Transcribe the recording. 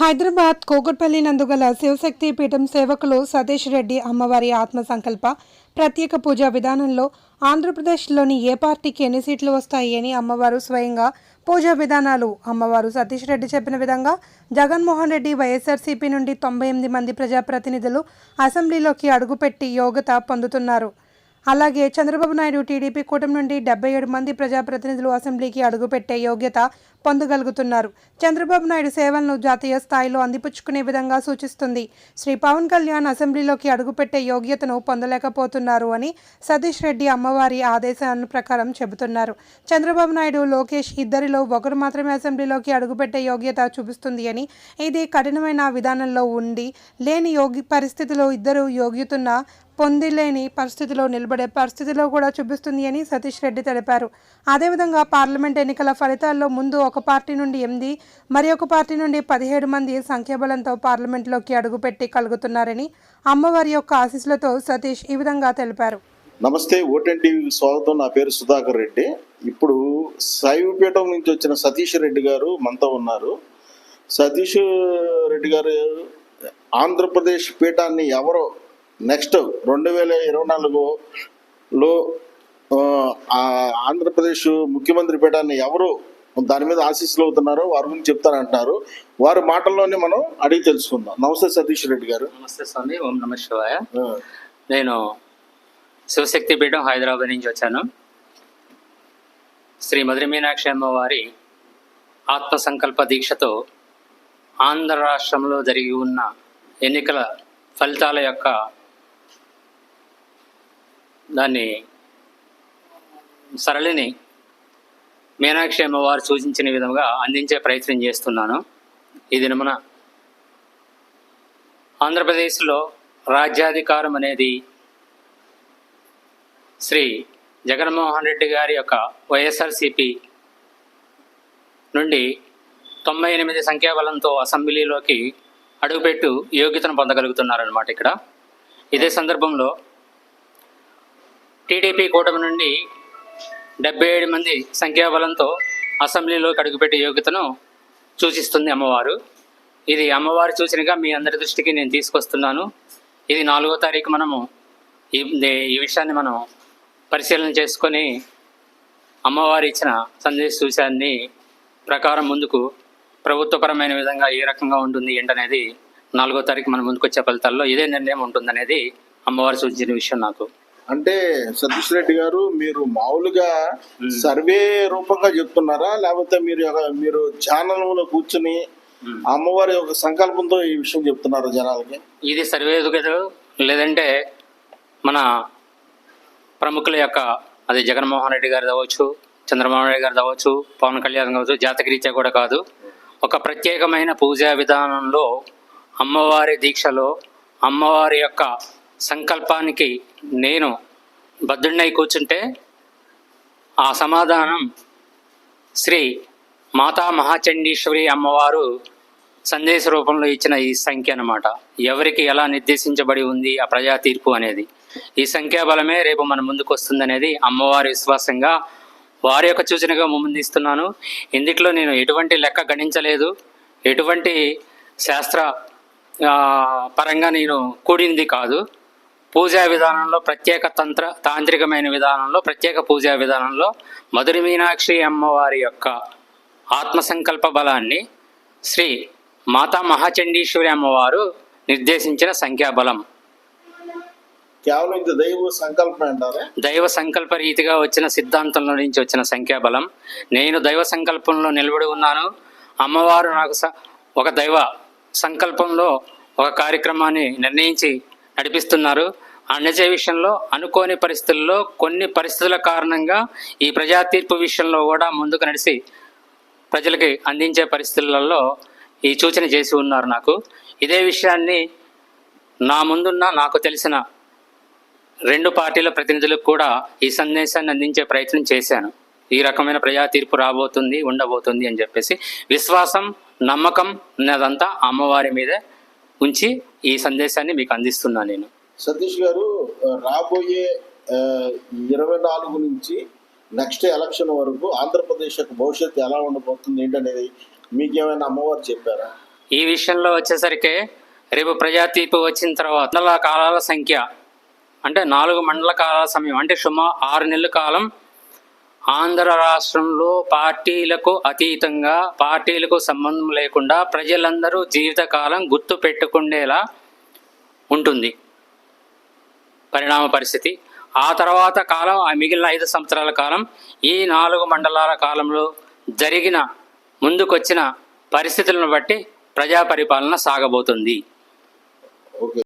హైదరాబాద్ కోకట్పల్లి నందుగల శివశక్తి పీఠం సేవకులు సతీష్ రెడ్డి అమ్మవారి ఆత్మ సంకల్ప ప్రత్యేక పూజా విధానంలో ఆంధ్రప్రదేశ్లోని ఏ పార్టీకి ఎన్ని సీట్లు వస్తాయి అని అమ్మవారు స్వయంగా పూజా విధానాలు అమ్మవారు సతీష్ రెడ్డి చెప్పిన విధంగా జగన్మోహన్ రెడ్డి వైఎస్ఆర్సీపీ నుండి 98 మంది ప్రజాప్రతినిధులు అసెంబ్లీలోకి అడుగుపెట్టి యోగ్యత పొందుతున్నారు. అలాగే చంద్రబాబు నాయుడు టీడీపీ కూటమి నుండి 77 మంది ప్రజాప్రతినిధులు అసెంబ్లీకి అడుగుపెట్టే యోగ్యత పొందగలుగుతున్నారు. చంద్రబాబు నాయుడు సేవలను జాతీయ స్థాయిలో అందిపుచ్చుకునే విధంగా సూచిస్తుంది. శ్రీ పవన్ కళ్యాణ్ అసెంబ్లీలోకి అడుగుపెట్టే యోగ్యతను పొందలేకపోతున్నారు అని సతీష్ రెడ్డి అమ్మవారి ఆదేశాల ప్రకారం చెబుతున్నారు. చంద్రబాబు నాయుడు, లోకేష్ ఇద్దరిలో ఒకరు మాత్రమే అసెంబ్లీలోకి అడుగుపెట్టే యోగ్యత చూపిస్తుంది అని, ఇది కఠినమైన విధానంలో ఉండి లేని పరిస్థితిలో ఇద్దరు యోగ్యతున్న పొందిలేని పరిస్థితిలో నిలబడే పరిస్థితిలో కూడా చూపిస్తుంది అని సతీష్ రెడ్డి తెలిపారు. అదేవిధంగా పార్లమెంట్ ఎన్నికల ఫలితాల్లో ముందు ఒక పార్టీ నుండి 8, మరి ఒక పార్టీ నుండి 17 మంది సంఖ్యాబలంతో పార్లమెంట్లోకి అడుగుపెట్టి కలుగుతున్నారని అమ్మవారి యొక్క ఆశీస్సులతో సతీష్ ఈ విధంగా తెలిపారు. నమస్తే, ఓటెన్ టీవీకి స్వాగతం. నా పేరు సుధాకర్ రెడ్డి. ఇప్పుడు శైవపీఠం నుంచి వచ్చిన సతీష్ రెడ్డి గారు మనతో ఉన్నారు. సతీష్ రెడ్డి గారు ఆంధ్రప్రదేశ్ పీఠాన్ని ఎవరో నెక్స్ట్ 2024లో ఆంధ్రప్రదేశ్ ముఖ్యమంత్రి పీఠాన్ని ఎవరు దాని మీద ఆశీస్సులు అవుతున్నారో వారి గురించి చెప్తారంటున్నారు. వారి మాటల్లోనే మనం అడిగి తెలుసుకుందాం. నమస్తే సతీష్ రెడ్డి గారు. నమస్తే స్వామి, ఓం నమ శివాయ. నేను శివశక్తి పీఠం హైదరాబాద్ నుంచి వచ్చాను. శ్రీ మధుర మీనాక్షి అమ్మవారి ఆత్మ సంకల్ప దీక్షతో ఆంధ్ర రాష్ట్రంలో జరిగి ఉన్న ఎన్నికల ఫలితాల యొక్క దాన్ని సరళిని మీనాక్షి అమ్మవారు సూచించిన విధంగా అందించే ప్రయత్నం చేస్తున్నాను. ఈ దినమున ఆంధ్రప్రదేశ్లో రాజ్యాధికారం అనేది శ్రీ జగన్మోహన్ రెడ్డి గారి యొక్క వైఎస్ఆర్సీపీ నుండి 98 సంఖ్యాబలంతో అసెంబ్లీలోకి అడుగుపెట్టు యోగ్యతను పొందగలుగుతున్నారన్నమాట. ఇక్కడ ఇదే సందర్భంలో టీడీపీ కూటమి నుండి 77 మంది సంఖ్యాబలంతో అసెంబ్లీలోకి అడుగుపెట్టే యోగ్యతను సూచిస్తుంది అమ్మవారు. ఇది అమ్మవారి సూచనగా మీ అందరి దృష్టికి నేను తీసుకొస్తున్నాను. ఇది 4వ తారీఖు మనము ఈ విషయాన్ని మనం పరిశీలన చేసుకొని అమ్మవారు ఇచ్చిన సందేశ సూచనని ప్రకారం ముందుకు ప్రభుత్వపరమైన విధంగా ఏ రకంగా ఉంటుంది ఏంటనేది 4వ తారీఖు మన ముందుకు వచ్చే ఫలితాల్లో ఇదే నిర్ణయం ఉంటుందనేది అమ్మవారు సూచించిన విషయం. నాకు అంటే సతీష్ రెడ్డి గారు, మీరు మామూలుగా సర్వే రూపంగా చెప్తున్నారా, లేకపోతే మీరు ఛానల్లో కూర్చుని అమ్మవారి యొక్క సంకల్పంతో ఈ విషయం చెప్తున్నారా జనాలకి? ఇది సర్వే లేదంటే మన ప్రముఖుల యొక్క, అది జగన్మోహన్ రెడ్డి గారు కావచ్చు, చంద్రబాబు నాయుడు గారు కావచ్చు, పవన్ కళ్యాణ్ కావచ్చు, జాతకరీత్యా కూడా కాదు. ఒక ప్రత్యేకమైన పూజా విధానంలో అమ్మవారి దీక్షలో అమ్మవారి యొక్క సంకల్పానికి నేను బద్ధుడినై కూర్చుంటే ఆ సమాధానం శ్రీ మాతా మహాచండీశ్వరి అమ్మవారు సందేశ రూపంలో ఇచ్చిన ఈ సంఖ్య అన్నమాట. ఎవరికి ఎలా నిర్దేశించబడి ఉంది ఆ ప్రజా తీర్పు అనేది, ఈ సంఖ్యాబలమే రేపు మన ముందుకు వస్తుందనేది అమ్మవారి విశ్వాసంగా వారి యొక్క సూచనగా ముందిస్తున్నాను. ఇందులో నేను ఎటువంటి లెక్క గణించలేదు, ఎటువంటి శాస్త్ర పరంగా నేను కూడింది కాదు. పూజా విధానంలో ప్రత్యేక తాంత్రికమైన విధానంలో, ప్రత్యేక పూజా విధానంలో మధుర మీనాక్షి అమ్మవారి యొక్క ఆత్మసంకల్ప బలాన్ని శ్రీ మాతా మహాచండీశ్వరి అమ్మవారు నిర్దేశించిన సంఖ్యాబలం. కేవలం ఇది దైవ సంకల్పం అంటారా? దైవ సంకల్ప రీతిగా వచ్చిన సిద్ధాంతంలో నుంచి వచ్చిన సంఖ్యాబలం. నేను దైవ సంకల్పంలో నిలబడి ఉన్నాను. అమ్మవారు నాకు ఒక దైవ సంకల్పంలో ఒక కార్యక్రమాన్ని నిర్ణయించి నడిపిస్తున్నారు. అన్నజే విషయంలో అనుకోని పరిస్థితుల్లో, కొన్ని పరిస్థితుల కారణంగా ఈ ప్రజా తీర్పు విషయంలో కూడా ముందుకు నడిచి ప్రజలకి అందించే పరిస్థితులలో ఈ సూచన చేసి ఉన్నారు నాకు. ఇదే విషయాన్ని నా ముందున్న నాకు తెలిసిన 2 పార్టీల ప్రతినిధులకు కూడా ఈ సందేశాన్ని అందించే ప్రయత్నం చేశాను. ఈ రకమైన ప్రజా తీర్పు రాబోతుంది, ఉండబోతుంది అని చెప్పేసి విశ్వాసం, నమ్మకం అన్నదంతా అమ్మవారి మీద ఉంచి ఈ సందేశాన్ని మీకు అందిస్తున్నాను నేను. సతీష్ గారు, రాబోయే 24 నుంచి నెక్స్ట్ ఎలక్షన్ వరకు ఆంధ్రప్రదేశ్ యొక్క భవిష్యత్తు ఎలా ఉండబోతుంది ఏంటనేది మీకేమైనా అమ్మవారు చెప్పారా? ఈ విషయంలో వచ్చేసరికి రేపు ప్రజా తీర్పు వచ్చిన తర్వాత మండల కాలాల సంఖ్య అంటే 4 మండల కాలాల సమయం అంటే 6 నెలల కాలం ఆంధ్ర రాష్ట్రంలో పార్టీలకు అతీతంగా, పార్టీలకు సంబంధం లేకుండా ప్రజలందరూ జీవితకాలం గుర్తు పెట్టుకునేలా ఉంటుంది పరిణామ పరిస్థితి. ఆ తర్వాత కాలం, ఆ మిగిలిన 5 సంవత్సరాల కాలం ఈ 4 మండలాల కాలంలో జరిగిన ముందుకొచ్చిన పరిస్థితులను బట్టి ప్రజా పరిపాలన సాగబోతుంది. ఓకే.